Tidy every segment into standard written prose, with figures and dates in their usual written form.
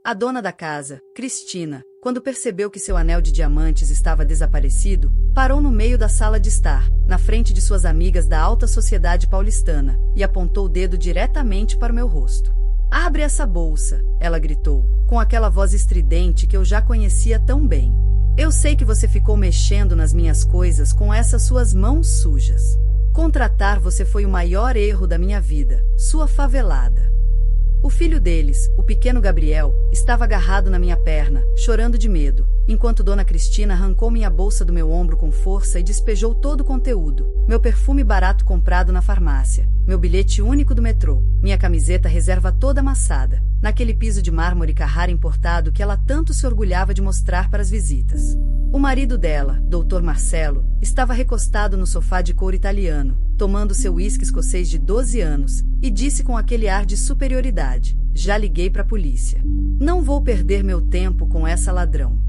A dona da casa, Cristina, quando percebeu que seu anel de diamantes estava desaparecido, parou no meio da sala de estar, na frente de suas amigas da alta sociedade paulistana, e apontou o dedo diretamente para o meu rosto. "Abre essa bolsa", ela gritou, com aquela voz estridente que eu já conhecia tão bem. "Eu sei que você ficou mexendo nas minhas coisas com essas suas mãos sujas. Contratar você foi o maior erro da minha vida, sua favelada." O filho deles, o pequeno Gabriel, estava agarrado na minha perna, chorando de medo, enquanto Dona Cristina arrancou minha bolsa do meu ombro com força e despejou todo o conteúdo: meu perfume barato comprado na farmácia, meu bilhete único do metrô, minha camiseta reserva toda amassada, naquele piso de mármore Carrara importado que ela tanto se orgulhava de mostrar para as visitas. O marido dela, Dr. Marcelo, estava recostado no sofá de couro italiano, tomando seu uísque escocês de 12 anos, e disse com aquele ar de superioridade: "Já liguei para a polícia. Não vou perder meu tempo com essa ladrão."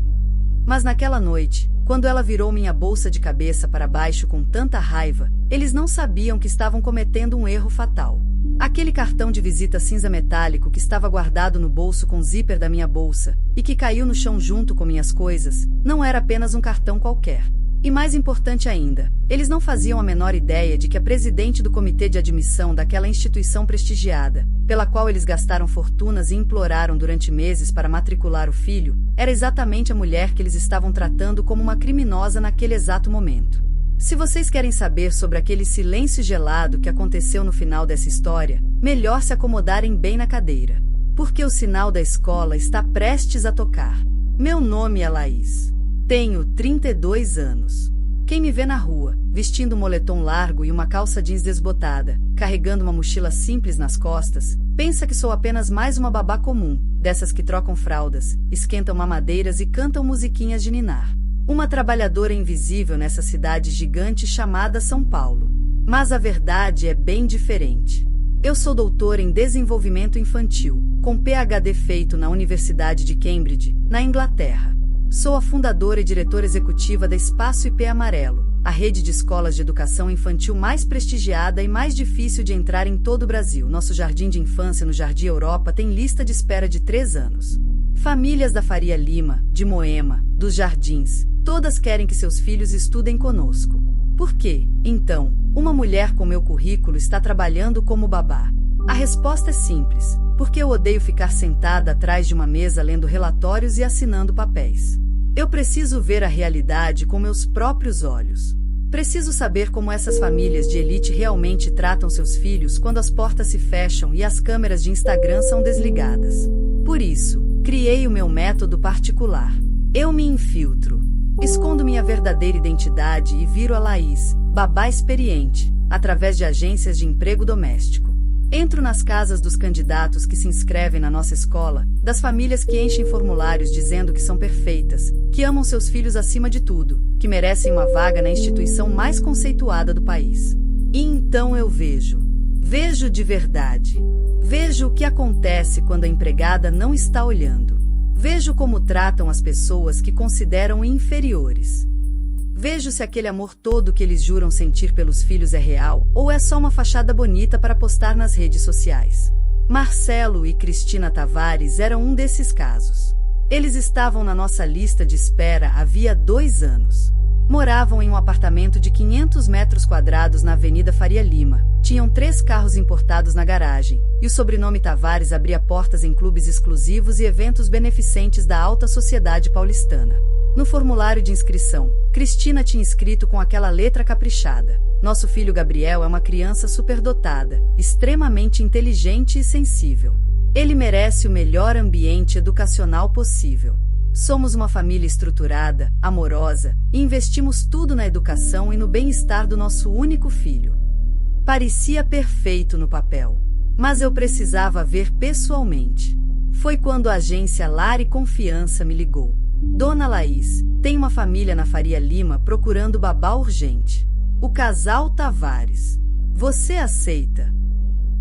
Mas naquela noite, quando ela virou minha bolsa de cabeça para baixo com tanta raiva, eles não sabiam que estavam cometendo um erro fatal. Aquele cartão de visita cinza metálico que estava guardado no bolso com zíper da minha bolsa, e que caiu no chão junto com minhas coisas, não era apenas um cartão qualquer. E mais importante ainda, eles não faziam a menor ideia de que a presidente do comitê de admissão daquela instituição prestigiada, pela qual eles gastaram fortunas e imploraram durante meses para matricular o filho, era exatamente a mulher que eles estavam tratando como uma criminosa naquele exato momento. Se vocês querem saber sobre aquele silêncio gelado que aconteceu no final dessa história, melhor se acomodarem bem na cadeira, porque o sinal da escola está prestes a tocar. Meu nome é Laís. Tenho 32 anos. Quem me vê na rua, vestindo um moletom largo e uma calça jeans desbotada, carregando uma mochila simples nas costas, pensa que sou apenas mais uma babá comum, dessas que trocam fraldas, esquentam mamadeiras e cantam musiquinhas de ninar. Uma trabalhadora invisível nessa cidade gigante chamada São Paulo. Mas a verdade é bem diferente. Eu sou doutora em desenvolvimento infantil, com PhD feito na Universidade de Cambridge, na Inglaterra. Sou a fundadora e diretora executiva da Espaço IP Amarelo, a rede de escolas de educação infantil mais prestigiada e mais difícil de entrar em todo o Brasil. Nosso jardim de infância no Jardim Europa tem lista de espera de 3 anos. Famílias da Faria Lima, de Moema, dos Jardins, todas querem que seus filhos estudem conosco. Por quê, então, uma mulher com meu currículo está trabalhando como babá? A resposta é simples: porque eu odeio ficar sentada atrás de uma mesa lendo relatórios e assinando papéis. Eu preciso ver a realidade com meus próprios olhos. Preciso saber como essas famílias de elite realmente tratam seus filhos quando as portas se fecham e as câmeras de Instagram são desligadas. Por isso, criei o meu método particular. Eu me infiltro. Escondo minha verdadeira identidade e viro a Laís, babá experiente, através de agências de emprego doméstico. Entro nas casas dos candidatos que se inscrevem na nossa escola, das famílias que enchem formulários dizendo que são perfeitas, que amam seus filhos acima de tudo, que merecem uma vaga na instituição mais conceituada do país. E então eu vejo de verdade. Vejo o que acontece quando a empregada não está olhando. Vejo como tratam as pessoas que consideram inferiores. Vejo se aquele amor todo que eles juram sentir pelos filhos é real, ou é só uma fachada bonita para postar nas redes sociais. Marcelo e Cristina Tavares eram um desses casos. Eles estavam na nossa lista de espera havia 2 anos. Moravam em um apartamento de 500 metros quadrados na Avenida Faria Lima, tinham 3 carros importados na garagem, e o sobrenome Tavares abria portas em clubes exclusivos e eventos beneficentes da alta sociedade paulistana. No formulário de inscrição, Cristina tinha escrito com aquela letra caprichada: "Nosso filho Gabriel é uma criança superdotada, extremamente inteligente e sensível. Ele merece o melhor ambiente educacional possível. Somos uma família estruturada, amorosa, e investimos tudo na educação e no bem-estar do nosso único filho." Parecia perfeito no papel, mas eu precisava ver pessoalmente. Foi quando a agência Lar e Confiança me ligou: "Dona Laís, tem uma família na Faria Lima procurando babá urgente. O casal Tavares. Você aceita?"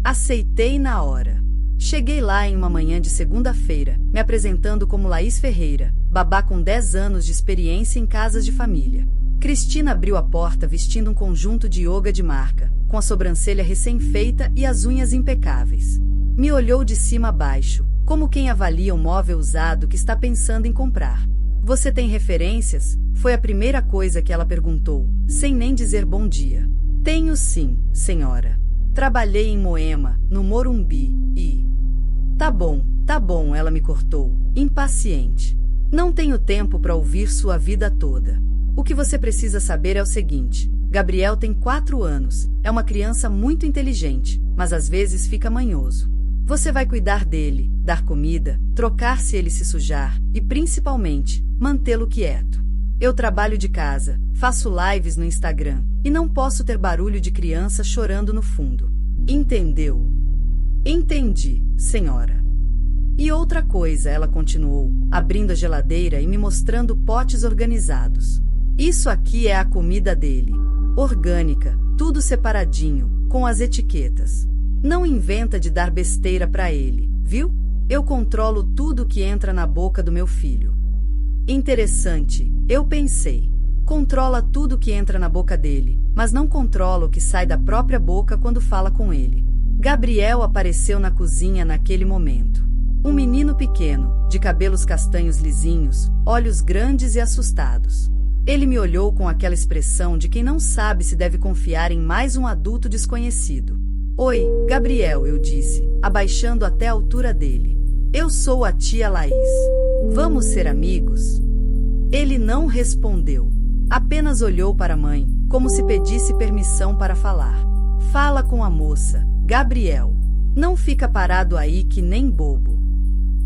Aceitei na hora. Cheguei lá em uma manhã de segunda-feira, me apresentando como Laís Ferreira, babá com 10 anos de experiência em casas de família. Cristina abriu a porta vestindo um conjunto de yoga de marca, com a sobrancelha recém-feita e as unhas impecáveis. Me olhou de cima a baixo, como quem avalia um móvel usado que está pensando em comprar. Você tem referências? Foi a primeira coisa que ela perguntou, sem nem dizer bom dia. Tenho sim, senhora. Trabalhei em Moema, no Morumbi, e... Tá bom, ela me cortou, impaciente. Não tenho tempo para ouvir sua vida toda. O que você precisa saber é o seguinte: Gabriel tem 4 anos, é uma criança muito inteligente, mas às vezes fica manhoso. Você vai cuidar dele, dar comida, trocar se ele se sujar e, principalmente, mantê-lo quieto. Eu trabalho de casa, faço lives no Instagram e não posso ter barulho de criança chorando no fundo. Entendeu? Entendi, senhora. E outra coisa, ela continuou, abrindo a geladeira e me mostrando potes organizados. Isso aqui é a comida dele. Orgânica, tudo separadinho, com as etiquetas. Não inventa de dar besteira para ele, viu? Eu controlo tudo que entra na boca do meu filho. Interessante, eu pensei. Controla tudo que entra na boca dele, mas não controla o que sai da própria boca quando fala com ele. Gabriel apareceu na cozinha naquele momento. Um menino pequeno, de cabelos castanhos lisinhos, olhos grandes e assustados. Ele me olhou com aquela expressão de quem não sabe se deve confiar em mais um adulto desconhecido. Oi, Gabriel, eu disse, abaixando até a altura dele. Eu sou a tia Laís. Vamos ser amigos? Ele não respondeu. Apenas olhou para a mãe, como se pedisse permissão para falar. Fala com a moça, Gabriel. Não fica parado aí que nem bobo.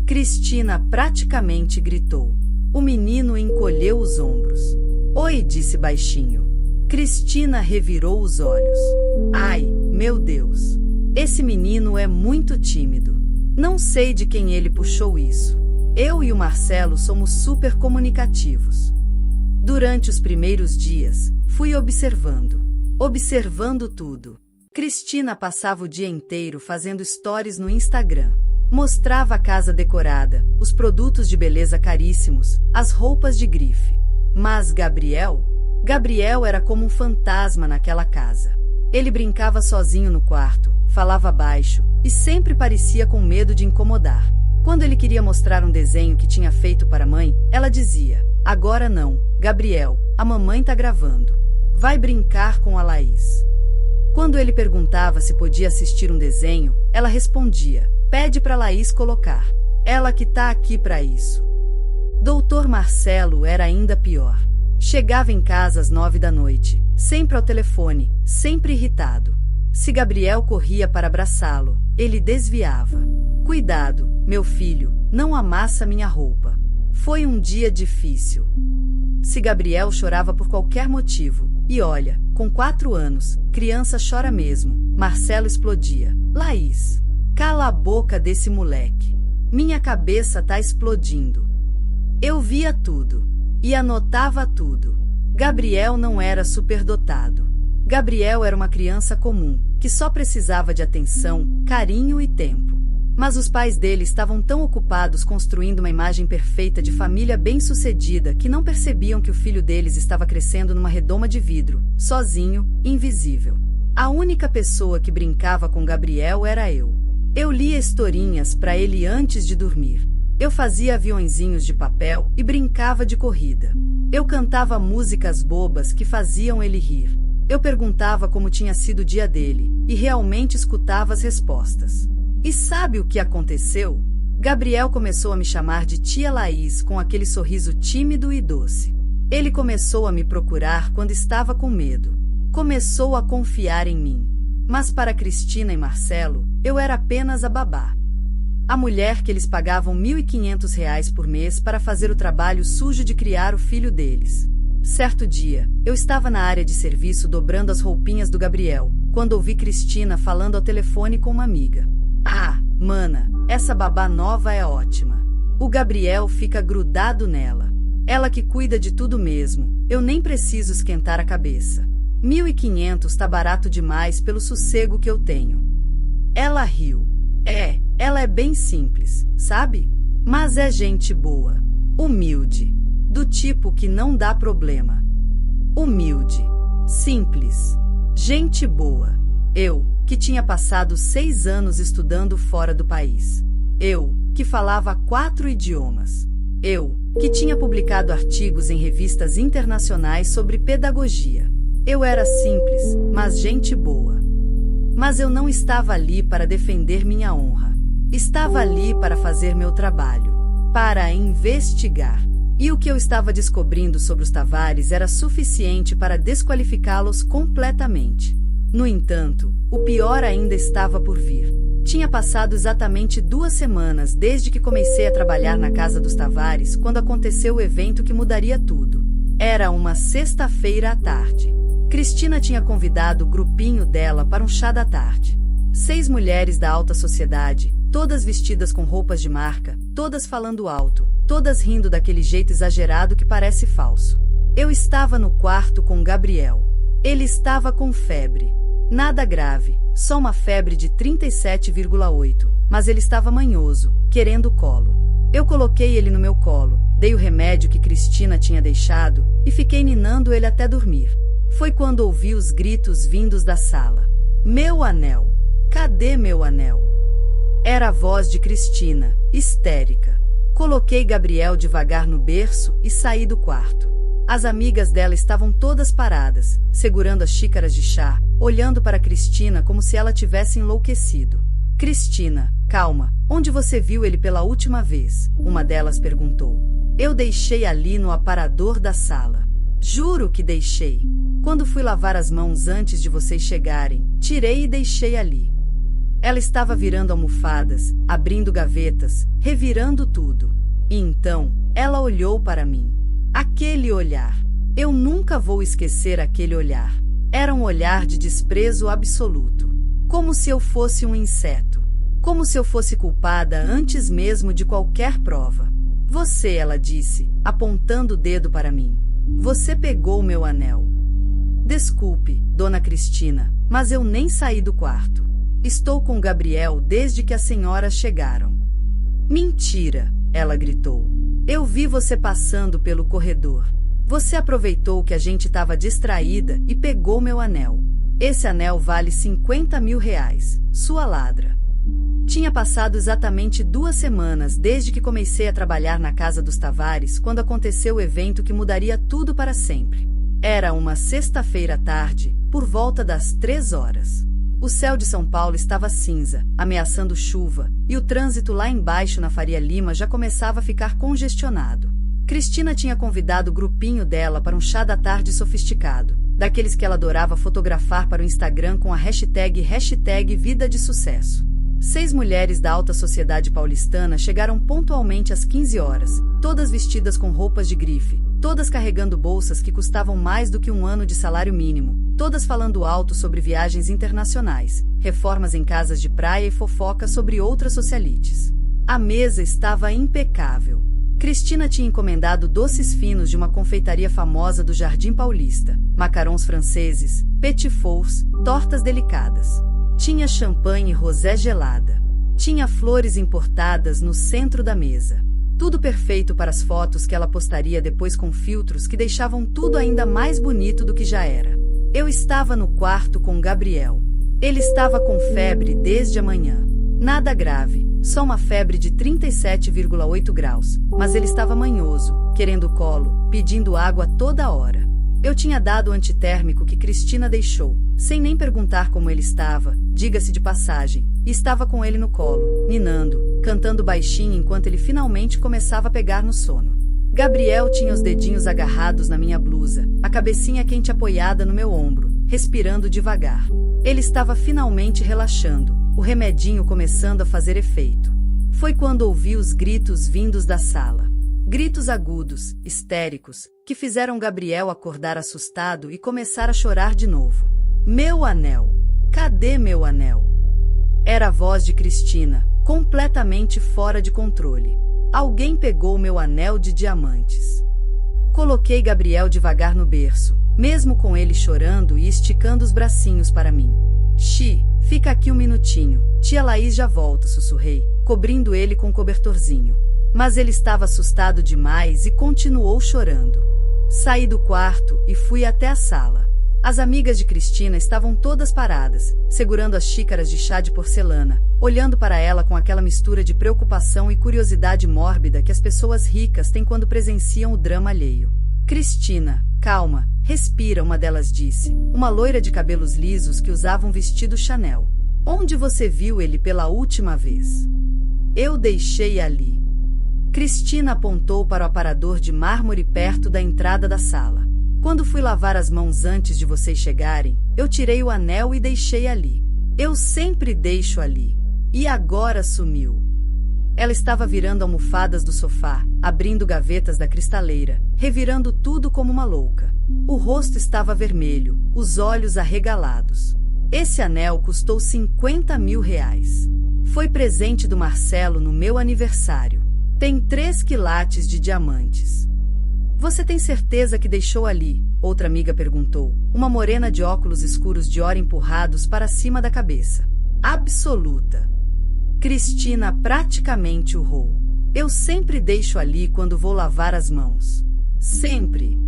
Cristina praticamente gritou. O menino encolheu os ombros. Oi, disse baixinho. Cristina revirou os olhos. Ai, meu Deus. Esse menino é muito tímido. Não sei de quem ele puxou isso. Eu e o Marcelo somos super comunicativos. Durante os primeiros dias, fui observando tudo. Cristina passava o dia inteiro fazendo stories no Instagram. Mostrava a casa decorada, os produtos de beleza caríssimos, as roupas de grife. Mas Gabriel era como um fantasma naquela casa. Ele brincava sozinho no quarto, falava baixo e sempre parecia com medo de incomodar. Quando ele queria mostrar um desenho que tinha feito para a mãe, ela dizia: agora não, Gabriel, a mamãe tá gravando. Vai brincar com a Laís. Quando ele perguntava se podia assistir um desenho, ela respondia: pede para Laís colocar. Ela que tá aqui para isso. Doutor Marcelo era ainda pior. Chegava em casa às 9 da noite, sempre ao telefone, sempre irritado. Se Gabriel corria para abraçá-lo, ele desviava. Cuidado, meu filho, não amassa minha roupa. Foi um dia difícil. Se Gabriel chorava por qualquer motivo, e olha, com 4 anos, criança chora mesmo, Marcelo explodia. Laís, cala a boca desse moleque. Minha cabeça tá explodindo. Eu via tudo. E anotava tudo. Gabriel não era superdotado. Gabriel era uma criança comum, que só precisava de atenção, carinho e tempo. Mas os pais dele estavam tão ocupados construindo uma imagem perfeita de família bem-sucedida que não percebiam que o filho deles estava crescendo numa redoma de vidro, sozinho, invisível. A única pessoa que brincava com Gabriel era eu. Eu lia historinhas para ele antes de dormir. Eu fazia aviõezinhos de papel e brincava de corrida. Eu cantava músicas bobas que faziam ele rir. Eu perguntava como tinha sido o dia dele e realmente escutava as respostas. E sabe o que aconteceu? Gabriel começou a me chamar de tia Laís com aquele sorriso tímido e doce. Ele começou a me procurar quando estava com medo. Começou a confiar em mim. Mas para Cristina e Marcelo, eu era apenas a babá. A mulher que eles pagavam R$ 1.500 por mês para fazer o trabalho sujo de criar o filho deles. Certo dia, eu estava na área de serviço dobrando as roupinhas do Gabriel, quando ouvi Cristina falando ao telefone com uma amiga. Ah, mana, essa babá nova é ótima. O Gabriel fica grudado nela. Ela que cuida de tudo mesmo, eu nem preciso esquentar a cabeça. 1.500 tá barato demais pelo sossego que eu tenho. Ela riu. Ela é bem simples, sabe? Mas é gente boa. Humilde. Do tipo que não dá problema. Humilde. Simples. Gente boa. Eu, que tinha passado 6 anos estudando fora do país. Eu, que falava 4 idiomas. Eu, que tinha publicado artigos em revistas internacionais sobre pedagogia. Eu era simples, mas gente boa. Mas eu não estava ali para defender minha honra. Estava ali para fazer meu trabalho, para investigar. E o que eu estava descobrindo sobre os Tavares era suficiente para desqualificá-los completamente. No entanto, o pior ainda estava por vir. Tinha passado exatamente 2 semanas desde que comecei a trabalhar na casa dos Tavares quando aconteceu o evento que mudaria tudo. Era uma sexta-feira à tarde. Cristina tinha convidado o grupinho dela para um chá da tarde. 6 mulheres da alta sociedade, todas vestidas com roupas de marca, todas falando alto, todas rindo daquele jeito exagerado que parece falso. Eu estava no quarto com Gabriel. Ele estava com febre. Nada grave, só uma febre de 37,8, mas ele estava manhoso, querendo colo. Eu coloquei ele no meu colo, dei o remédio que Cristina tinha deixado e fiquei ninando ele até dormir. Foi quando ouvi os gritos vindos da sala. Meu anel! Cadê meu anel? Era a voz de Cristina, histérica. Coloquei Gabriel devagar no berço e saí do quarto. As amigas dela estavam todas paradas, segurando as xícaras de chá, olhando para Cristina como se ela tivesse enlouquecido. Cristina, calma, onde você viu ele pela última vez? Uma delas perguntou. Eu deixei ali no aparador da sala. Juro que deixei. Quando fui lavar as mãos antes de vocês chegarem, tirei e deixei ali. Ela estava virando almofadas, abrindo gavetas, revirando tudo. E então, ela olhou para mim. Aquele olhar. Eu nunca vou esquecer aquele olhar. Era um olhar de desprezo absoluto. Como se eu fosse um inseto. Como se eu fosse culpada antes mesmo de qualquer prova. Você, ela disse, apontando o dedo para mim. Você pegou meu anel. Desculpe, dona Cristina, mas eu nem saí do quarto. Estou com Gabriel desde que as senhoras chegaram. Mentira, ela gritou. Eu vi você passando pelo corredor. Você aproveitou que a gente estava distraída e pegou meu anel. Esse anel vale 50 mil reais, sua ladra. Tinha passado exatamente 2 semanas desde que comecei a trabalhar na casa dos Tavares quando aconteceu o evento que mudaria tudo para sempre. Era uma sexta-feira à tarde, por volta das 3 horas. O céu de São Paulo estava cinza, ameaçando chuva, e o trânsito lá embaixo na Faria Lima já começava a ficar congestionado. Cristina tinha convidado o grupinho dela para um chá da tarde sofisticado, daqueles que ela adorava fotografar para o Instagram com a hashtag Vida de Sucesso. 6 mulheres da alta sociedade paulistana chegaram pontualmente às 15 horas, todas vestidas com roupas de grife, todas carregando bolsas que custavam mais do que 1 ano de salário mínimo, todas falando alto sobre viagens internacionais, reformas em casas de praia e fofocas sobre outras socialites. A mesa estava impecável. Cristina tinha encomendado doces finos de uma confeitaria famosa do Jardim Paulista, macarons franceses, petit fours, tortas delicadas. Tinha champanhe rosé gelada. Tinha flores importadas no centro da mesa. Tudo perfeito para as fotos que ela postaria depois com filtros que deixavam tudo ainda mais bonito do que já era. Eu estava no quarto com Gabriel. Ele estava com febre desde a manhã. Nada grave, só uma febre de 37,8 graus, mas ele estava manhoso, querendo colo, pedindo água toda hora. Eu tinha dado o antitérmico que Cristina deixou, sem nem perguntar como ele estava, diga-se de passagem, e estava com ele no colo, ninando, cantando baixinho enquanto ele finalmente começava a pegar no sono. Gabriel tinha os dedinhos agarrados na minha blusa, a cabecinha quente apoiada no meu ombro, respirando devagar. Ele estava finalmente relaxando, o remedinho começando a fazer efeito. Foi quando ouvi os gritos vindos da sala. Gritos agudos, histéricos, que fizeram Gabriel acordar assustado e começar a chorar de novo. Meu anel! Cadê meu anel? Era a voz de Cristina, completamente fora de controle. Alguém pegou meu anel de diamantes. Coloquei Gabriel devagar no berço, mesmo com ele chorando e esticando os bracinhos para mim. Xi, fica aqui um minutinho, tia Laís já volta, sussurrei, cobrindo ele com um cobertorzinho. Mas ele estava assustado demais e continuou chorando. Saí do quarto e fui até a sala. As amigas de Cristina estavam todas paradas, segurando as xícaras de chá de porcelana, olhando para ela com aquela mistura de preocupação e curiosidade mórbida que as pessoas ricas têm quando presenciam o drama alheio. Cristina, calma, respira, uma delas disse, uma loira de cabelos lisos que usava um vestido Chanel. Onde você viu ele pela última vez? Eu deixei ali. Cristina apontou para o aparador de mármore perto da entrada da sala. Quando fui lavar as mãos antes de vocês chegarem, eu tirei o anel e deixei ali. Eu sempre deixo ali. E agora sumiu. Ela estava virando almofadas do sofá, abrindo gavetas da cristaleira, revirando tudo como uma louca. O rosto estava vermelho, os olhos arregalados. Esse anel custou 50 mil reais. Foi presente do Marcelo no meu aniversário. Tem 3 quilates de diamantes. Você tem certeza que deixou ali? Outra amiga perguntou, uma morena de óculos escuros de ouro empurrados para cima da cabeça. Absoluta. Cristina praticamente urrou. Eu sempre deixo ali quando vou lavar as mãos. Sempre.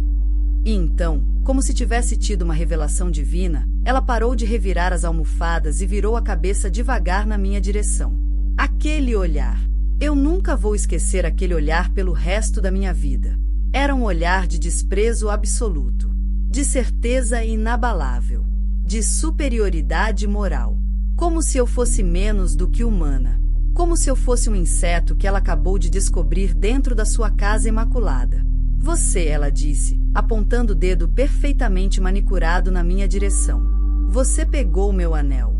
E então, como se tivesse tido uma revelação divina, ela parou de revirar as almofadas e virou a cabeça devagar na minha direção. Aquele olhar. Eu nunca vou esquecer aquele olhar pelo resto da minha vida. Era um olhar de desprezo absoluto, de certeza inabalável, de superioridade moral. Como se eu fosse menos do que humana. Como se eu fosse um inseto que ela acabou de descobrir dentro da sua casa imaculada. Você, ela disse, apontando o dedo perfeitamente manicurado na minha direção. Você pegou meu anel.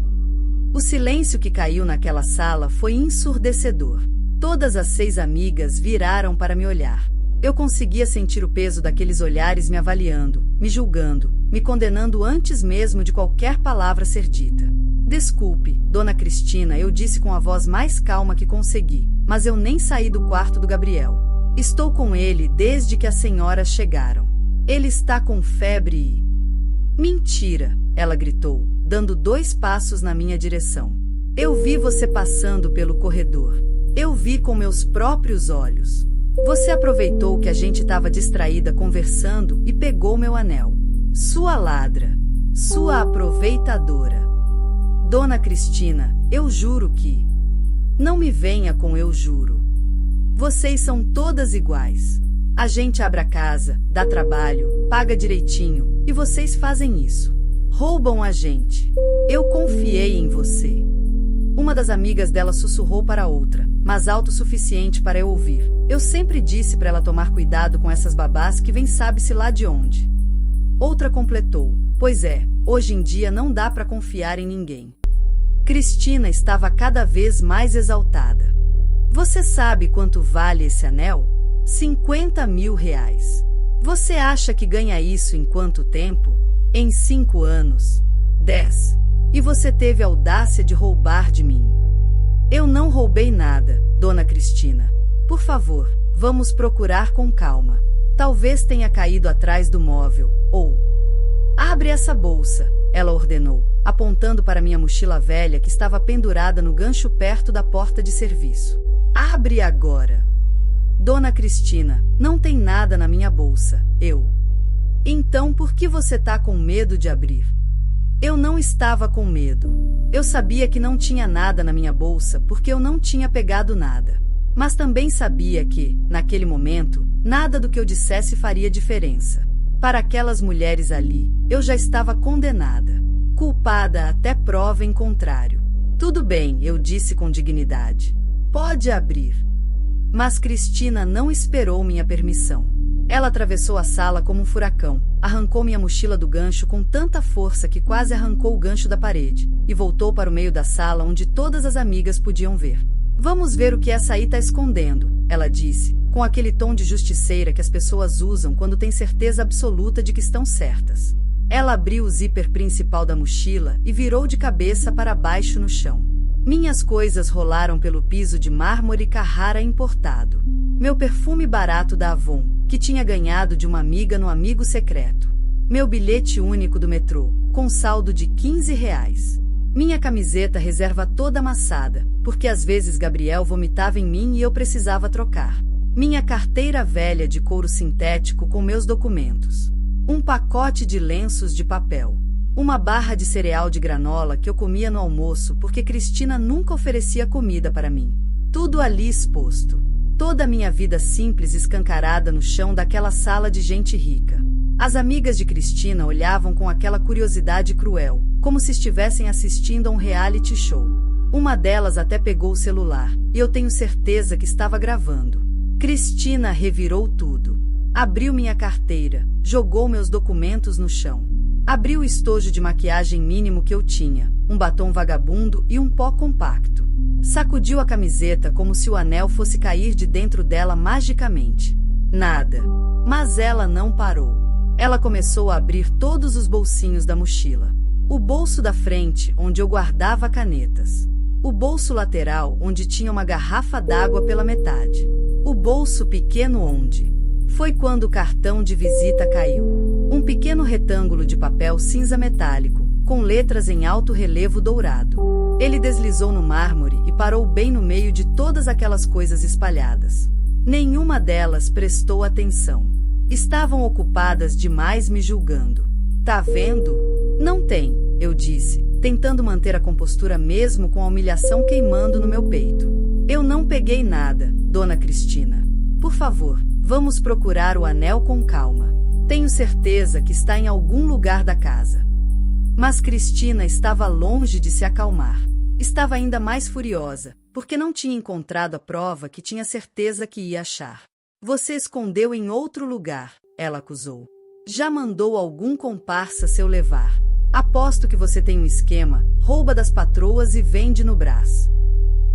O silêncio que caiu naquela sala foi ensurdecedor. Todas as 6 amigas viraram para me olhar. Eu conseguia sentir o peso daqueles olhares me avaliando, me julgando, me condenando antes mesmo de qualquer palavra ser dita. Desculpe, dona Cristina, eu disse com a voz mais calma que consegui, mas eu nem saí do quarto do Gabriel. Estou com ele desde que as senhoras chegaram. Ele está com febre e... Mentira, ela gritou, dando 2 passos na minha direção. Eu vi você passando pelo corredor. Eu vi com meus próprios olhos. Você aproveitou que a gente estava distraída conversando e pegou meu anel. Sua ladra. Sua aproveitadora. Dona Cristina, eu juro que... Não me venha com eu juro. Vocês são todas iguais. A gente abre a casa, dá trabalho, paga direitinho, e vocês fazem isso. Roubam a gente. Eu confiei em você. Uma das amigas dela sussurrou para a outra, mas alto o suficiente para eu ouvir. Eu sempre disse para ela tomar cuidado com essas babás que vêm sabe-se lá de onde. Outra completou, pois é, hoje em dia não dá para confiar em ninguém. Cristina estava cada vez mais exaltada. Você sabe quanto vale esse anel? 50 mil reais. Você acha que ganha isso em quanto tempo? Em 5 anos. 10. E você teve a audácia de roubar de mim. Eu não roubei nada, dona Cristina. Por favor, vamos procurar com calma. Talvez tenha caído atrás do móvel, ou... Abre essa bolsa, ela ordenou, apontando para minha mochila velha que estava pendurada no gancho perto da porta de serviço. Abre agora. Dona Cristina, não tem nada na minha bolsa, eu... Então por que você tá com medo de abrir? Eu não estava com medo. Eu sabia que não tinha nada na minha bolsa porque eu não tinha pegado nada. Mas também sabia que, naquele momento, nada do que eu dissesse faria diferença. Para aquelas mulheres ali, eu já estava condenada. Culpada até prova em contrário. Tudo bem, eu disse com dignidade. Pode abrir. Mas Cristina não esperou minha permissão. Ela atravessou a sala como um furacão, arrancou minha mochila do gancho com tanta força que quase arrancou o gancho da parede, e voltou para o meio da sala onde todas as amigas podiam ver. Vamos ver o que essa aí está escondendo, ela disse, com aquele tom de justiceira que as pessoas usam quando têm certeza absoluta de que estão certas. Ela abriu o zíper principal da mochila e virou de cabeça para baixo no chão. Minhas coisas rolaram pelo piso de mármore Carrara importado. Meu perfume barato da Avon, que tinha ganhado de uma amiga no Amigo Secreto. Meu bilhete único do metrô, com saldo de 15 reais. Minha camiseta reserva toda amassada, porque às vezes Gabriel vomitava em mim e eu precisava trocar. Minha carteira velha de couro sintético com meus documentos. Um pacote de lenços de papel. Uma barra de cereal de granola que eu comia no almoço porque Cristina nunca oferecia comida para mim. Tudo ali exposto. Toda a minha vida simples escancarada no chão daquela sala de gente rica. As amigas de Cristina olhavam com aquela curiosidade cruel, como se estivessem assistindo a um reality show. Uma delas até pegou o celular, e eu tenho certeza que estava gravando. Cristina revirou tudo. Abriu minha carteira, jogou meus documentos no chão. Abriu o estojo de maquiagem mínimo que eu tinha, um batom vagabundo e um pó compacto. Sacudiu a camiseta como se o anel fosse cair de dentro dela magicamente. Nada. Mas ela não parou. Ela começou a abrir todos os bolsinhos da mochila. O bolso da frente, onde eu guardava canetas. O bolso lateral, onde tinha uma garrafa d'água pela metade. O bolso pequeno onde... Foi quando o cartão de visita caiu. Um pequeno retângulo de papel cinza metálico, com letras em alto relevo dourado. Ele deslizou no mármore e parou bem no meio de todas aquelas coisas espalhadas. Nenhuma delas prestou atenção. Estavam ocupadas demais me julgando. Tá vendo? Não tem, eu disse, tentando manter a compostura mesmo com a humilhação queimando no meu peito. Eu não peguei nada, dona Cristina. Por favor, vamos procurar o anel com calma. Tenho certeza que está em algum lugar da casa. Mas Cristina estava longe de se acalmar. Estava ainda mais furiosa, porque não tinha encontrado a prova que tinha certeza que ia achar. Você escondeu em outro lugar, ela acusou. Já mandou algum comparsa seu levar. Aposto que você tem um esquema, rouba das patroas e vende no Brás.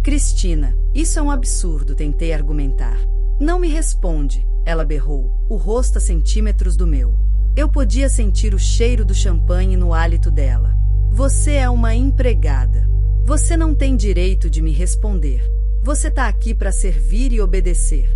Cristina, isso é um absurdo, tentei argumentar. Não me responde, ela berrou, o rosto a centímetros do meu. Eu podia sentir o cheiro do champanhe no hálito dela. Você é uma empregada. Você não tem direito de me responder. Você tá aqui para servir e obedecer.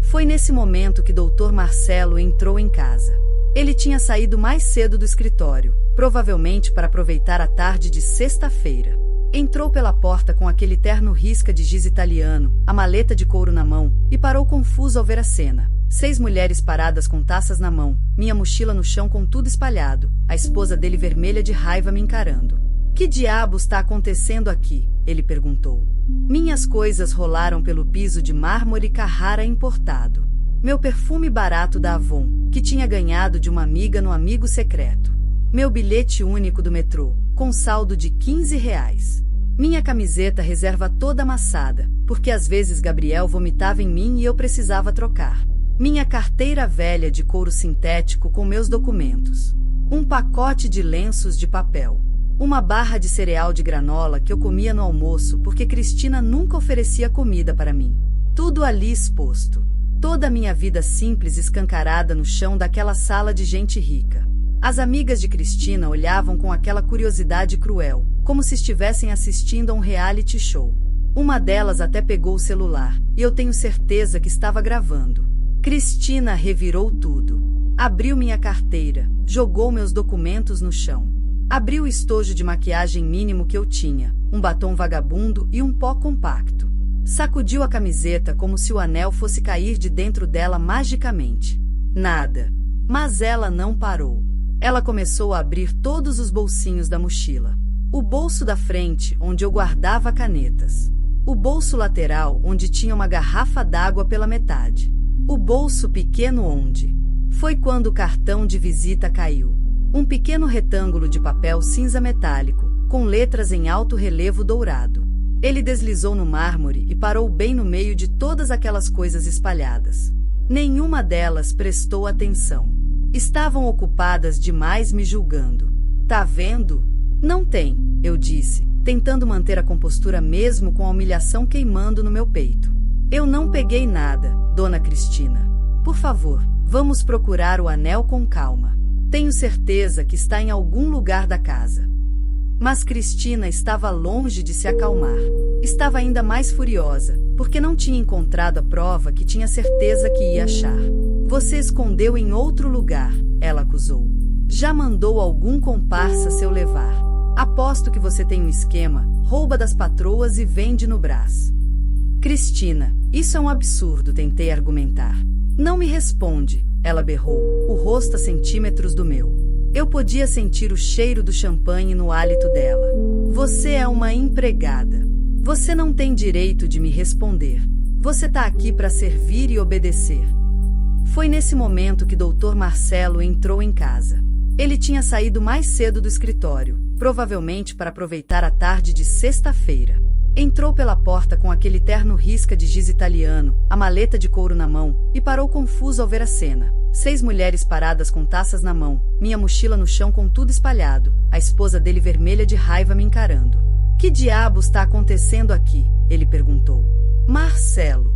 Foi nesse momento que Dr. Marcelo entrou em casa. Ele tinha saído mais cedo do escritório, provavelmente para aproveitar a tarde de sexta-feira. Entrou pela porta com aquele terno risca de giz italiano, a maleta de couro na mão, e parou confuso ao ver a cena. 6 mulheres paradas com taças na mão, minha mochila no chão com tudo espalhado, a esposa dele vermelha de raiva me encarando. Que diabos está acontecendo aqui? Ele perguntou. Minhas coisas rolaram pelo piso de mármore Carrara importado. Meu perfume barato da Avon, que tinha ganhado de uma amiga no Amigo Secreto. Meu bilhete único do metrô, com saldo de R$ 15. Minha camiseta reserva toda amassada, porque às vezes Gabriel vomitava em mim e eu precisava trocar. Minha carteira velha de couro sintético com meus documentos. Um pacote de lenços de papel. Uma barra de cereal de granola que eu comia no almoço porque Cristina nunca oferecia comida para mim. Tudo ali exposto. Toda a minha vida simples escancarada no chão daquela sala de gente rica. As amigas de Cristina olhavam com aquela curiosidade cruel, como se estivessem assistindo a um reality show. Uma delas até pegou o celular, e eu tenho certeza que estava gravando. Cristina revirou tudo. Abriu minha carteira, jogou meus documentos no chão. Abriu o estojo de maquiagem mínimo que eu tinha, um batom vagabundo e um pó compacto. Sacudiu a camiseta como se o anel fosse cair de dentro dela magicamente. Nada. Mas ela não parou. Ela começou a abrir todos os bolsinhos da mochila. O bolso da frente, onde eu guardava canetas. O bolso lateral, onde tinha uma garrafa d'água pela metade. O bolso pequeno onde... Foi quando o cartão de visita caiu. Um pequeno retângulo de papel cinza metálico, com letras em alto relevo dourado. Ele deslizou no mármore e parou bem no meio de todas aquelas coisas espalhadas. Nenhuma delas prestou atenção. Estavam ocupadas demais me julgando. Tá vendo? Não tem, eu disse, tentando manter a compostura mesmo com a humilhação queimando no meu peito. Eu não peguei nada, dona Cristina. Por favor, vamos procurar o anel com calma. Tenho certeza que está em algum lugar da casa. Mas Cristina estava longe de se acalmar. Estava ainda mais furiosa, porque não tinha encontrado a prova que tinha certeza que ia achar. Você escondeu em outro lugar, ela acusou. Já mandou algum comparsa seu levar. Aposto que você tem um esquema, rouba das patroas e vende no Brás. Cristina, isso é um absurdo, tentei argumentar. Não me responde, ela berrou, o rosto a centímetros do meu. Eu podia sentir o cheiro do champanhe no hálito dela. Você é uma empregada. Você não tem direito de me responder. Você tá aqui para servir e obedecer. Foi nesse momento que Dr. Marcelo entrou em casa. Ele tinha saído mais cedo do escritório, provavelmente para aproveitar a tarde de sexta-feira. Entrou pela porta com aquele terno risca de giz italiano, a maleta de couro na mão, e parou confuso ao ver a cena. 6 mulheres paradas com taças na mão, minha mochila no chão com tudo espalhado, a esposa dele vermelha de raiva me encarando. Que diabos está acontecendo aqui? Ele perguntou. Marcelo.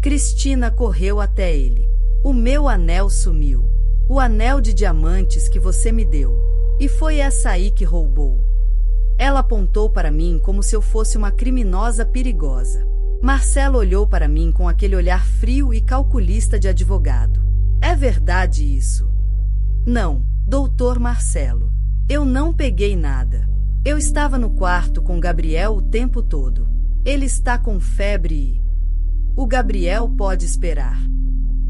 Cristina correu até ele. O meu anel sumiu. O anel de diamantes que você me deu. E foi essa aí que roubou. Ela apontou para mim como se eu fosse uma criminosa perigosa. Marcelo olhou para mim com aquele olhar frio e calculista de advogado. É verdade isso? Não, doutor Marcelo. Eu não peguei nada. Eu estava no quarto com Gabriel o tempo todo. Ele está com febre e... O Gabriel pode esperar.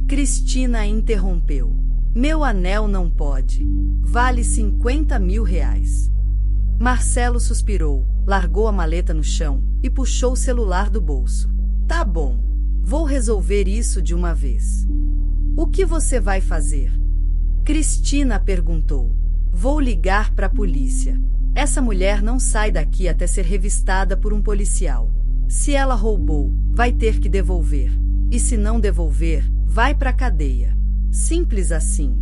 Cristina interrompeu. Meu anel não pode. Vale 50 mil reais. Marcelo suspirou, largou a maleta no chão e puxou o celular do bolso. Tá bom. Vou resolver isso de uma vez. O que você vai fazer? Cristina perguntou. Vou ligar para a polícia. Essa mulher não sai daqui até ser revistada por um policial. Se ela roubou, vai ter que devolver. E se não devolver, vai para a cadeia. Simples assim.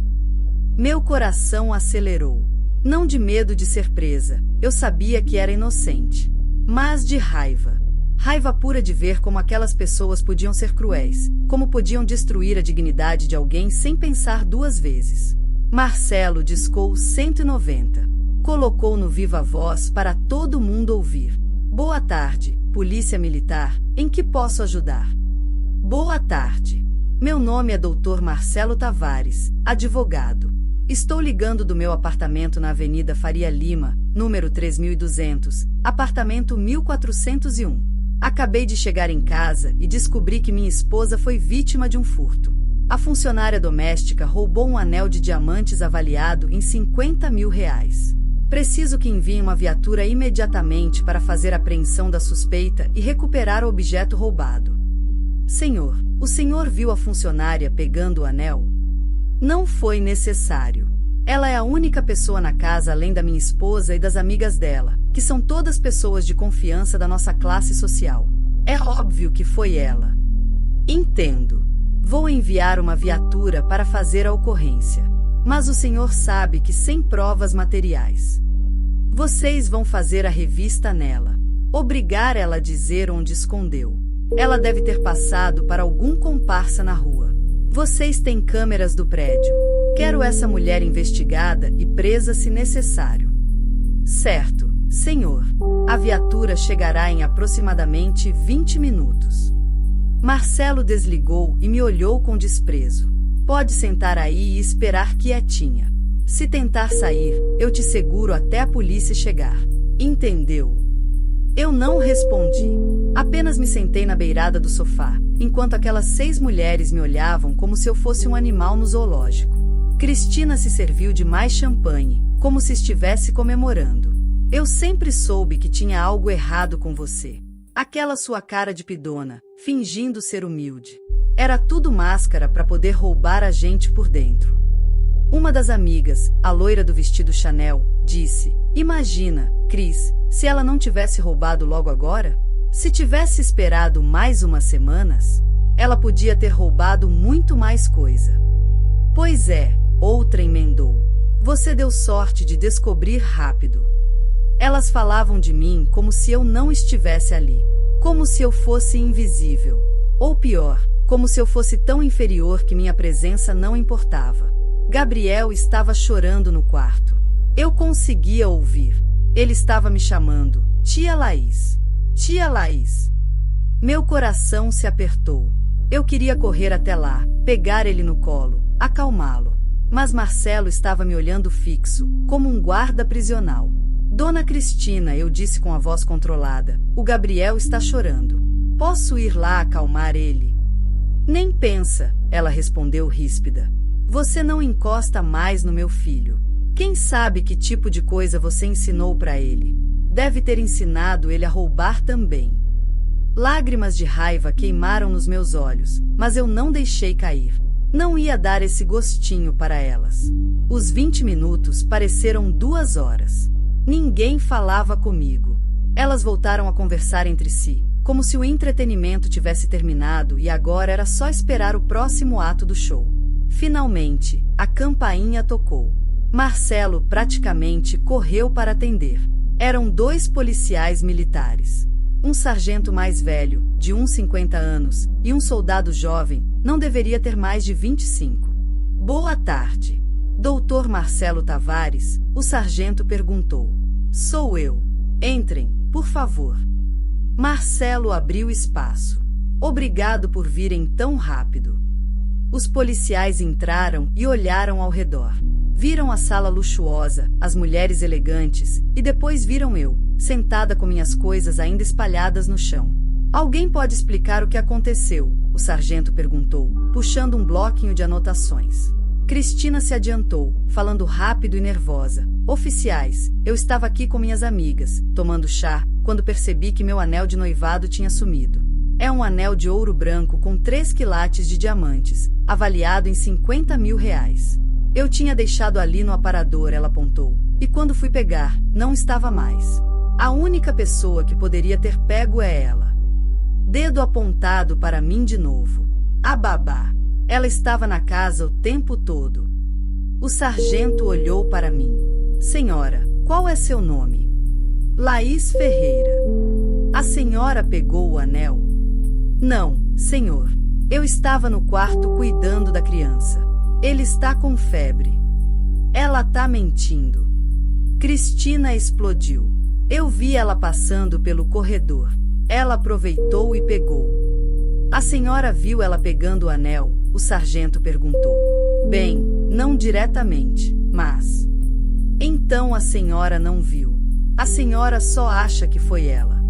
Meu coração acelerou. Não de medo de ser presa, eu sabia que era inocente. Mas de raiva. Raiva pura de ver como aquelas pessoas podiam ser cruéis, como podiam destruir a dignidade de alguém sem pensar 2 vezes. Marcelo discou 190. Colocou no viva voz para todo mundo ouvir. Boa tarde, Polícia Militar, em que posso ajudar? Boa tarde. Meu nome é Dr. Marcelo Tavares, advogado. Estou ligando do meu apartamento na Avenida Faria Lima, número 3200, apartamento 1401. Acabei de chegar em casa e descobri que minha esposa foi vítima de um furto. A funcionária doméstica roubou um anel de diamantes avaliado em 50 mil reais. Preciso que enviem uma viatura imediatamente para fazer a apreensão da suspeita e recuperar o objeto roubado. Senhor, o senhor viu a funcionária pegando o anel? Não foi necessário. Ela é a única pessoa na casa além da minha esposa e das amigas dela, que são todas pessoas de confiança da nossa classe social. É óbvio que foi ela. Entendo. Vou enviar uma viatura para fazer a ocorrência. Mas o senhor sabe que sem provas materiais. Vocês vão fazer a revista nela. Obrigar ela a dizer onde escondeu. Ela deve ter passado para algum comparsa na rua. Vocês têm câmeras do prédio. Quero essa mulher investigada e presa se necessário. Certo, senhor. A viatura chegará em aproximadamente 20 minutos. Marcelo desligou e me olhou com desprezo. Pode sentar aí e esperar quietinha. Se tentar sair, eu te seguro até a polícia chegar. Entendeu? Eu não respondi. Apenas me sentei na beirada do sofá, enquanto aquelas 6 mulheres me olhavam como se eu fosse um animal no zoológico. Cristina se serviu de mais champanhe, como se estivesse comemorando. Eu sempre soube que tinha algo errado com você. Aquela sua cara de pidona, fingindo ser humilde. Era tudo máscara para poder roubar a gente por dentro. Uma das amigas, a loira do vestido Chanel, disse: Imagina, Cris, se ela não tivesse roubado logo agora? Se tivesse esperado mais umas semanas, ela podia ter roubado muito mais coisa. Pois é, outra emendou. Você deu sorte de descobrir rápido. Elas falavam de mim como se eu não estivesse ali. Como se eu fosse invisível. Ou pior, como se eu fosse tão inferior que minha presença não importava. Gabriel estava chorando no quarto. Eu conseguia ouvir. Ele estava me chamando, Tia Laís. Tia Laís. Meu coração se apertou. Eu queria correr até lá, pegar ele no colo, acalmá-lo. Mas Marcelo estava me olhando fixo, como um guarda prisional. Dona Cristina, eu disse com a voz controlada, o Gabriel está chorando. Posso ir lá acalmar ele? Nem pensa, ela respondeu ríspida. Você não encosta mais no meu filho. Quem sabe que tipo de coisa você ensinou para ele? Deve ter ensinado ele a roubar também. Lágrimas de raiva queimaram nos meus olhos, mas eu não deixei cair. Não ia dar esse gostinho para elas. Os 20 minutos pareceram 2 horas. Ninguém falava comigo. Elas voltaram a conversar entre si, como se o entretenimento tivesse terminado e agora era só esperar o próximo ato do show. Finalmente, a campainha tocou. Marcelo praticamente correu para atender. Eram 2 policiais militares. Um sargento mais velho, de uns 50 anos, e um soldado jovem, não deveria ter mais de 25. Boa tarde. Doutor Marcelo Tavares, o sargento perguntou. Sou eu. Entrem, por favor. Marcelo abriu espaço. Obrigado por virem tão rápido. Os policiais entraram e olharam ao redor. Viram a sala luxuosa, as mulheres elegantes, e depois viram eu, sentada com minhas coisas ainda espalhadas no chão. Alguém pode explicar o que aconteceu? O sargento perguntou, puxando um bloquinho de anotações. Cristina se adiantou, falando rápido e nervosa. Oficiais, eu estava aqui com minhas amigas, tomando chá, quando percebi que meu anel de noivado tinha sumido. É um anel de ouro branco com 3 quilates de diamantes, avaliado em R$50.000. Eu tinha deixado ali no aparador, ela apontou, e quando fui pegar, não estava mais. A única pessoa que poderia ter pego é ela. Dedo apontado para mim de novo. A babá. Ela estava na casa o tempo todo. O sargento olhou para mim. Senhora, qual é seu nome? Laís Ferreira. A senhora pegou o anel? Não, senhor. Eu estava no quarto cuidando da criança. Ele está com febre. Ela tá mentindo. Cristina explodiu. Eu vi ela passando pelo corredor. Ela aproveitou e pegou. A senhora viu ela pegando o anel? O sargento perguntou. Bem, não diretamente, mas... Então a senhora não viu. A senhora só acha que foi ela.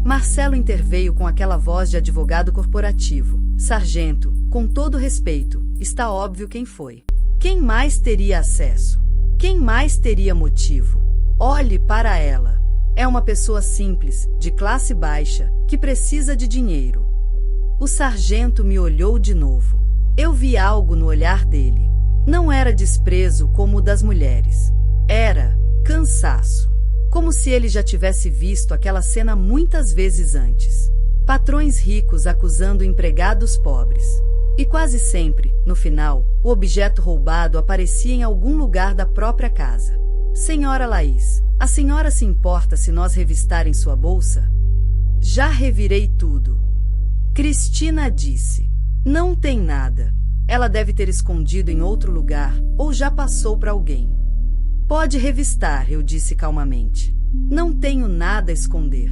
Marcelo interveio com aquela voz de advogado corporativo. Sargento, com todo respeito, está óbvio quem foi. Quem mais teria acesso? Quem mais teria motivo? Olhe para ela. É uma pessoa simples, de classe baixa, que precisa de dinheiro. O sargento me olhou de novo. Eu vi algo no olhar dele. Não era desprezo como o das mulheres. Era cansaço. Como se ele já tivesse visto aquela cena muitas vezes antes. Patrões ricos acusando empregados pobres. E quase sempre, no final, o objeto roubado aparecia em algum lugar da própria casa. Senhora Laís, a senhora se importa se nós revistarem sua bolsa? Já revirei tudo. Cristina disse. Não tem nada. Ela deve ter escondido em outro lugar, ou já passou para alguém. Pode revistar, eu disse calmamente. Não tenho nada a esconder.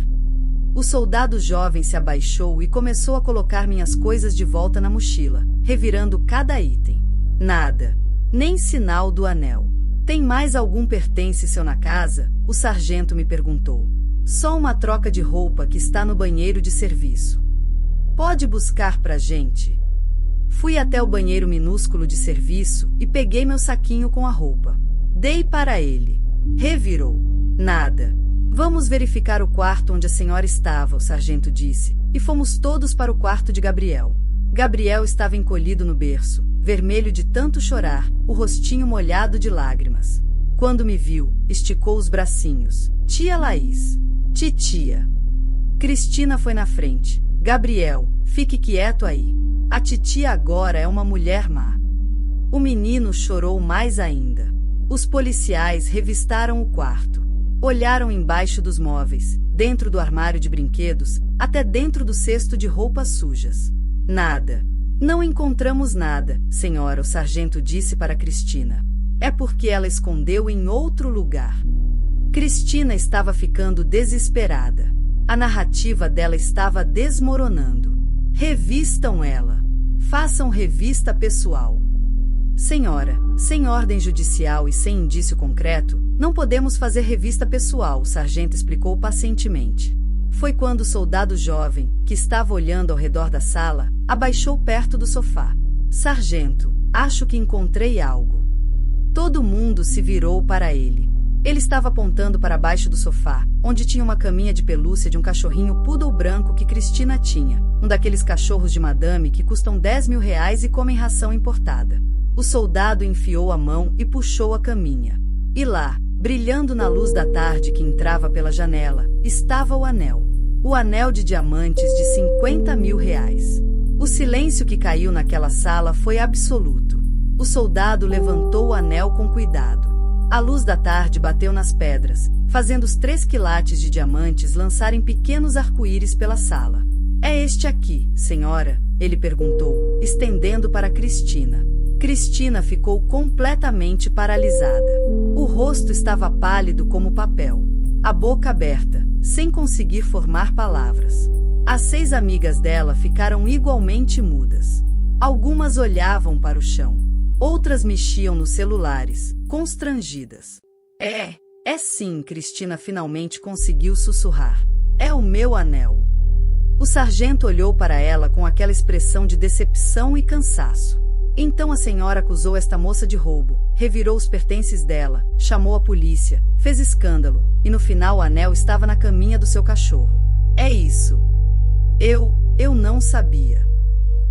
O soldado jovem se abaixou e começou a colocar minhas coisas de volta na mochila, revirando cada item. Nada. Nem sinal do anel. Tem mais algum pertence seu na casa? O sargento me perguntou. Só uma troca de roupa que está no banheiro de serviço. Pode buscar pra gente? Fui até o banheiro minúsculo de serviço e peguei meu saquinho com a roupa. Dei para ele. Revirou. Nada. Vamos verificar o quarto onde a senhora estava, o sargento disse, e fomos todos para o quarto de Gabriel. Gabriel estava encolhido no berço, vermelho de tanto chorar, o rostinho molhado de lágrimas. Quando me viu, esticou os bracinhos. Tia Laís. Titia. Cristina foi na frente. Gabriel, fique quieto aí. A titia agora é uma mulher má. O menino chorou mais ainda. Os policiais revistaram o quarto. Olharam embaixo dos móveis, dentro do armário de brinquedos, até dentro do cesto de roupas sujas. Nada. Não encontramos nada, senhora, o sargento disse para Cristina. É porque ela escondeu em outro lugar. Cristina estava ficando desesperada. A narrativa dela estava desmoronando. Revistam ela. Façam revista pessoal. Senhora, sem ordem judicial e sem indício concreto, não podemos fazer revista pessoal, o sargento explicou pacientemente. Foi quando o soldado jovem, que estava olhando ao redor da sala, abaixou perto do sofá. Sargento, acho que encontrei algo. Todo mundo se virou para ele. Ele estava apontando para baixo do sofá, onde tinha uma caminha de pelúcia de um cachorrinho poodle branco que Cristina tinha, um daqueles cachorros de madame que custam 10 mil reais e comem ração importada. O soldado enfiou a mão e puxou a caminha. E lá, brilhando na luz da tarde que entrava pela janela, estava o anel. O anel de diamantes de 50 mil reais. O silêncio que caiu naquela sala foi absoluto. O soldado levantou o anel com cuidado. A luz da tarde bateu nas pedras, fazendo os 3 quilates de diamantes lançarem pequenos arco-íris pela sala. É este aqui, senhora? Ele perguntou, estendendo para Cristina. Cristina ficou completamente paralisada. O rosto estava pálido como papel, a boca aberta, sem conseguir formar palavras. As 6 amigas dela ficaram igualmente mudas. Algumas olhavam para o chão. Outras mexiam nos celulares, constrangidas. É sim, Cristina finalmente conseguiu sussurrar. É o meu anel. O sargento olhou para ela com aquela expressão de decepção e cansaço. Então a senhora acusou esta moça de roubo, revirou os pertences dela, chamou a polícia, fez escândalo, e no final o anel estava na caminha do seu cachorro. É isso. Eu não sabia.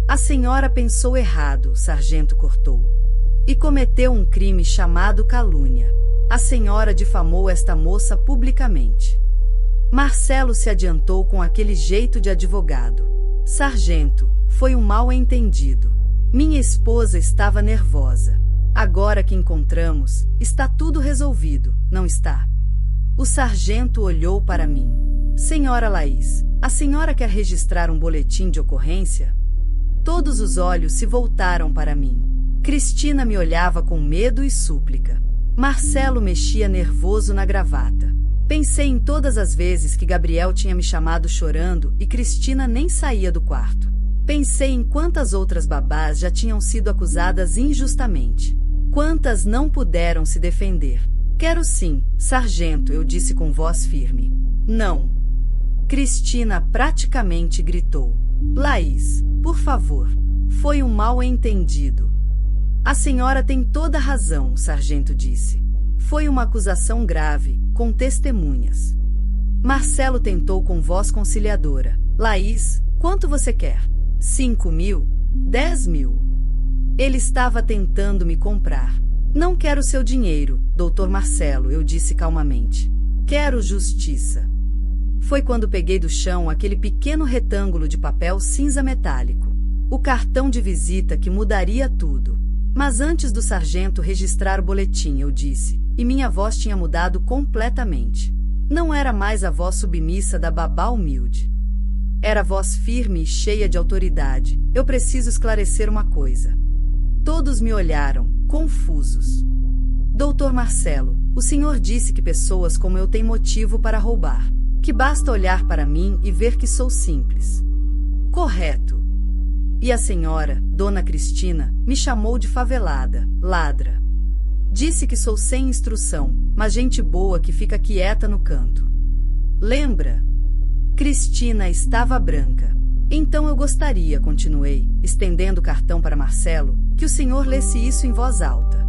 A senhora pensou errado, o sargento cortou. E cometeu um crime chamado calúnia. A senhora difamou esta moça publicamente. Marcelo se adiantou com aquele jeito de advogado. Sargento, foi um mal-entendido. Minha esposa estava nervosa. Agora que encontramos, está tudo resolvido, não está? O sargento olhou para mim. Senhora Laís, a senhora quer registrar um boletim de ocorrência? Todos os olhos se voltaram para mim. Cristina me olhava com medo e súplica. Marcelo mexia nervoso na gravata. Pensei em todas as vezes que Gabriel tinha me chamado chorando e Cristina nem saía do quarto. Pensei em quantas outras babás já tinham sido acusadas injustamente. Quantas não puderam se defender. Quero sim, sargento, eu disse com voz firme. Não. Cristina praticamente gritou. Laís, por favor. Foi um mal-entendido. A senhora tem toda a razão, o sargento disse. Foi uma acusação grave, com testemunhas. Marcelo tentou com voz conciliadora. Laís, quanto você quer? 5 mil? 10 mil? Ele estava tentando me comprar. Não quero seu dinheiro, doutor Marcelo, eu disse calmamente. Quero justiça. Foi quando peguei do chão aquele pequeno retângulo de papel cinza metálico. O cartão de visita que mudaria tudo. Mas antes do sargento registrar o boletim, eu disse, e minha voz tinha mudado completamente. Não era mais a voz submissa da babá humilde. Era voz firme e cheia de autoridade. Eu preciso esclarecer uma coisa. Todos me olharam, confusos. Doutor Marcelo, o senhor disse que pessoas como eu têm motivo para roubar. Que basta olhar para mim e ver que sou simples. Correto. E a senhora, Dona Cristina, me chamou de favelada, ladra. Disse que sou sem instrução, mas gente boa que fica quieta no canto. Lembra? Cristina estava branca. Então eu gostaria, continuei, estendendo o cartão para Marcelo, que o senhor lesse isso em voz alta.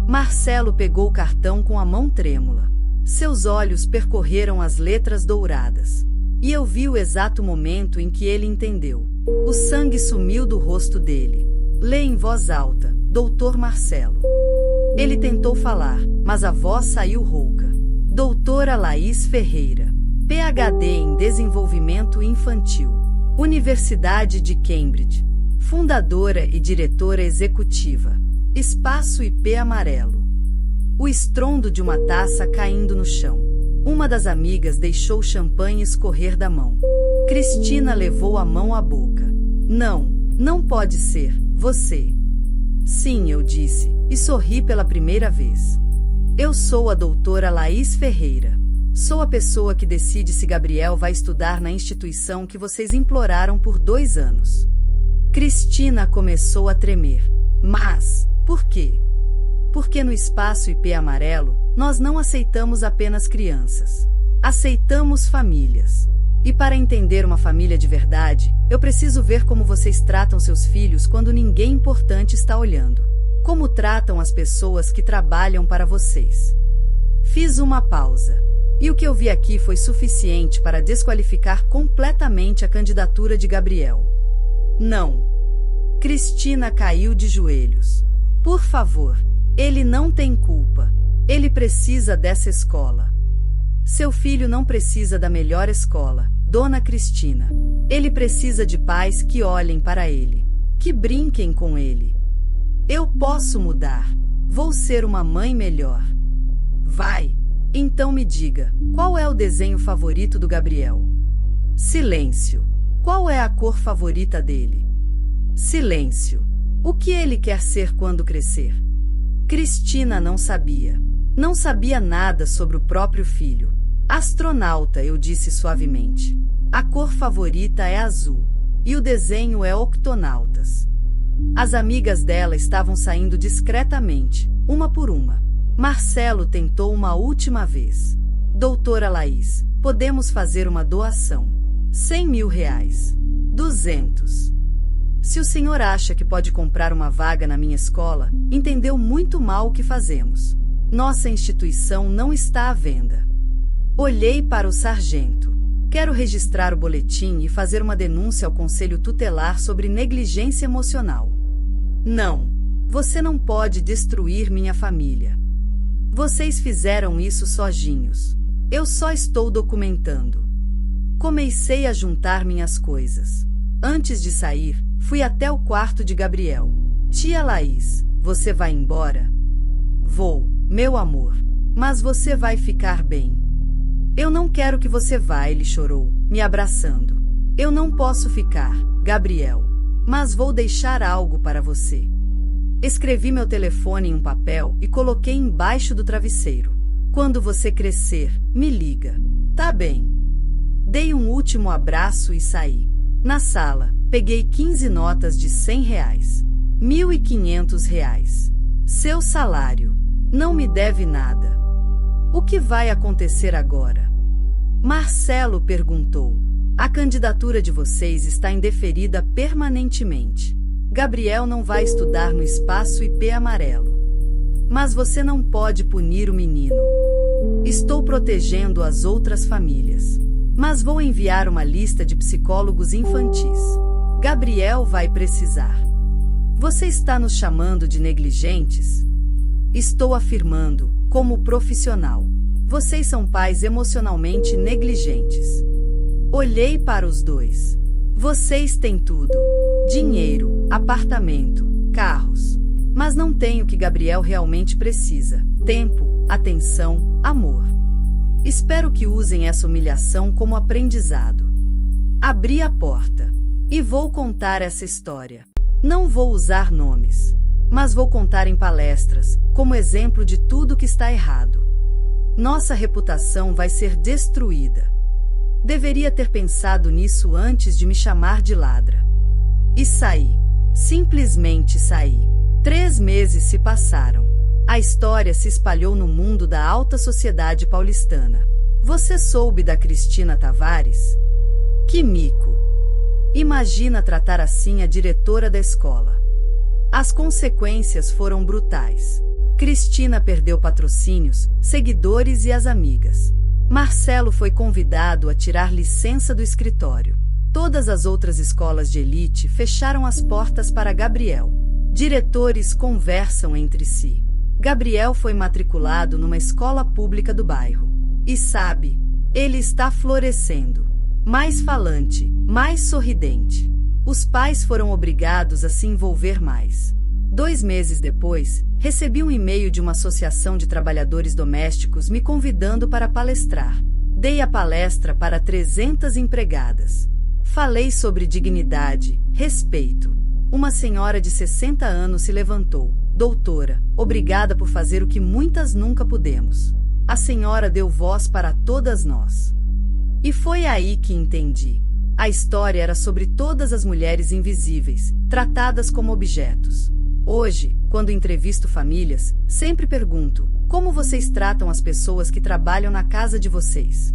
Marcelo pegou o cartão com a mão trêmula. Seus olhos percorreram as letras douradas. E eu vi o exato momento em que ele entendeu. O sangue sumiu do rosto dele. Lê em voz alta, Doutor Marcelo. Ele tentou falar, mas a voz saiu rouca. Doutora Laís Ferreira. PhD em Desenvolvimento Infantil. Universidade de Cambridge. Fundadora e diretora executiva. Espaço IP amarelo. O estrondo de uma taça caindo no chão. Uma das amigas deixou o champanhe escorrer da mão. Cristina levou a mão à boca. Não pode ser, você. Sim, eu disse, e sorri pela primeira vez. Eu sou a doutora Laís Ferreira. Sou a pessoa que decide se Gabriel vai estudar na instituição que vocês imploraram por 2 anos. Cristina começou a tremer. Mas, por quê? Porque no espaço IP amarelo, nós não aceitamos apenas crianças. Aceitamos famílias. E para entender uma família de verdade, eu preciso ver como vocês tratam seus filhos quando ninguém importante está olhando. Como tratam as pessoas que trabalham para vocês. Fiz uma pausa. E o que eu vi aqui foi suficiente para desqualificar completamente a candidatura de Gabriel. Não. Cristina caiu de joelhos. Por favor, ele não tem culpa. Ele precisa dessa escola. Seu filho não precisa da melhor escola, Dona Cristina. Ele precisa de pais que olhem para ele, que brinquem com ele. Eu posso mudar. Vou ser uma mãe melhor. Vai. Então me diga, qual é o desenho favorito do Gabriel? Silêncio. Qual é a cor favorita dele? Silêncio. O que ele quer ser quando crescer? Cristina não sabia. Não sabia nada sobre o próprio filho. Astronauta, eu disse suavemente. A cor favorita é azul. E o desenho é octonautas. As amigas dela estavam saindo discretamente, uma por uma. Marcelo tentou uma última vez. Doutora Laís, podemos fazer uma doação. 100 mil reais. 200. Se o senhor acha que pode comprar uma vaga na minha escola, entendeu muito mal o que fazemos. Nossa instituição não está à venda. Olhei para o sargento. Quero registrar o boletim e fazer uma denúncia ao Conselho Tutelar sobre negligência emocional. Não. Você não pode destruir minha família. Vocês fizeram isso sozinhos. Eu só estou documentando. Comecei a juntar minhas coisas. Antes de sair, fui até o quarto de Gabriel. Tia Laís, você vai embora? Vou, meu amor. Mas você vai ficar bem. Eu não quero que você vá, ele chorou, me abraçando. Eu não posso ficar, Gabriel. Mas vou deixar algo para você. Escrevi meu telefone em um papel e coloquei embaixo do travesseiro. Quando você crescer, me liga. Tá bem. Dei um último abraço e saí. Na sala, peguei 15 notas de 100 reais. 1.500 reais. Seu salário. Não me deve nada. O que vai acontecer agora? Marcelo perguntou. A candidatura de vocês está indeferida permanentemente. Gabriel não vai estudar no espaço IP amarelo. Mas você não pode punir o menino. Estou protegendo as outras famílias. Mas vou enviar uma lista de psicólogos infantis. Gabriel vai precisar. Você está nos chamando de negligentes? Estou afirmando, como profissional. Vocês são pais emocionalmente negligentes. Olhei para os dois. Vocês têm tudo. Dinheiro, apartamento, carros. Mas não têm o que Gabriel realmente precisa. Tempo, atenção, amor. Espero que usem essa humilhação como aprendizado. Abri a porta. E vou contar essa história. Não vou usar nomes. Mas vou contar em palestras, como exemplo de tudo que está errado. Nossa reputação vai ser destruída. Deveria ter pensado nisso antes de me chamar de ladra. E saí. Simplesmente saí. 3 meses se passaram. A história se espalhou no mundo da alta sociedade paulistana. Você soube da Cristina Tavares? Que mico! Imagina tratar assim a diretora da escola. As consequências foram brutais. Cristina perdeu patrocínios, seguidores e as amigas. Marcelo foi convidado a tirar licença do escritório. Todas as outras escolas de elite fecharam as portas para Gabriel. Diretores conversam entre si. Gabriel foi matriculado numa escola pública do bairro. E sabe, ele está florescendo. Mais falante, mais sorridente. Os pais foram obrigados a se envolver mais. 2 meses depois, recebi um e-mail de uma associação de trabalhadores domésticos me convidando para palestrar. Dei a palestra para 300 empregadas. Falei sobre dignidade, respeito. Uma senhora de 60 anos se levantou. Doutora, obrigada por fazer o que muitas nunca pudemos. A senhora deu voz para todas nós. E foi aí que entendi. A história era sobre todas as mulheres invisíveis, tratadas como objetos. Hoje, quando entrevisto famílias, sempre pergunto: como vocês tratam as pessoas que trabalham na casa de vocês?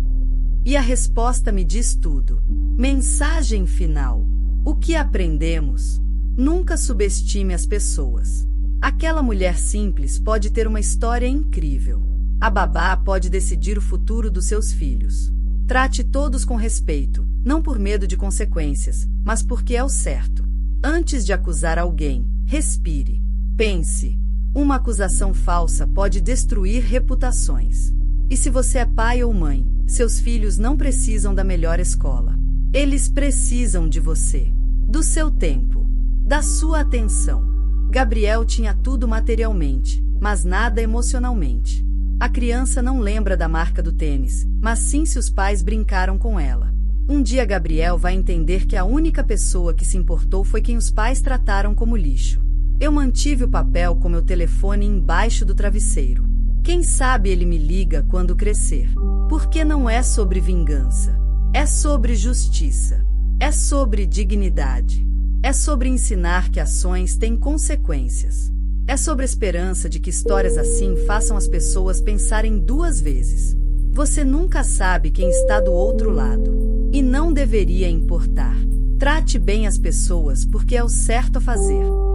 E a resposta me diz tudo. Mensagem final. O que aprendemos? Nunca subestime as pessoas. Aquela mulher simples pode ter uma história incrível. A babá pode decidir o futuro dos seus filhos. Trate todos com respeito, não por medo de consequências, mas porque é o certo. Antes de acusar alguém, respire. Pense. Uma acusação falsa pode destruir reputações. E se você é pai ou mãe, seus filhos não precisam da melhor escola. Eles precisam de você, do seu tempo, da sua atenção. Gabriel tinha tudo materialmente, mas nada emocionalmente. A criança não lembra da marca do tênis, mas sim se os pais brincaram com ela. Um dia Gabriel vai entender que a única pessoa que se importou foi quem os pais trataram como lixo. Eu mantive o papel com meu telefone embaixo do travesseiro. Quem sabe ele me liga quando crescer. Porque não é sobre vingança. É sobre justiça. É sobre dignidade. É sobre ensinar que ações têm consequências. É sobre a esperança de que histórias assim façam as pessoas pensarem duas vezes. Você nunca sabe quem está do outro lado. E não deveria importar. Trate bem as pessoas porque é o certo a fazer.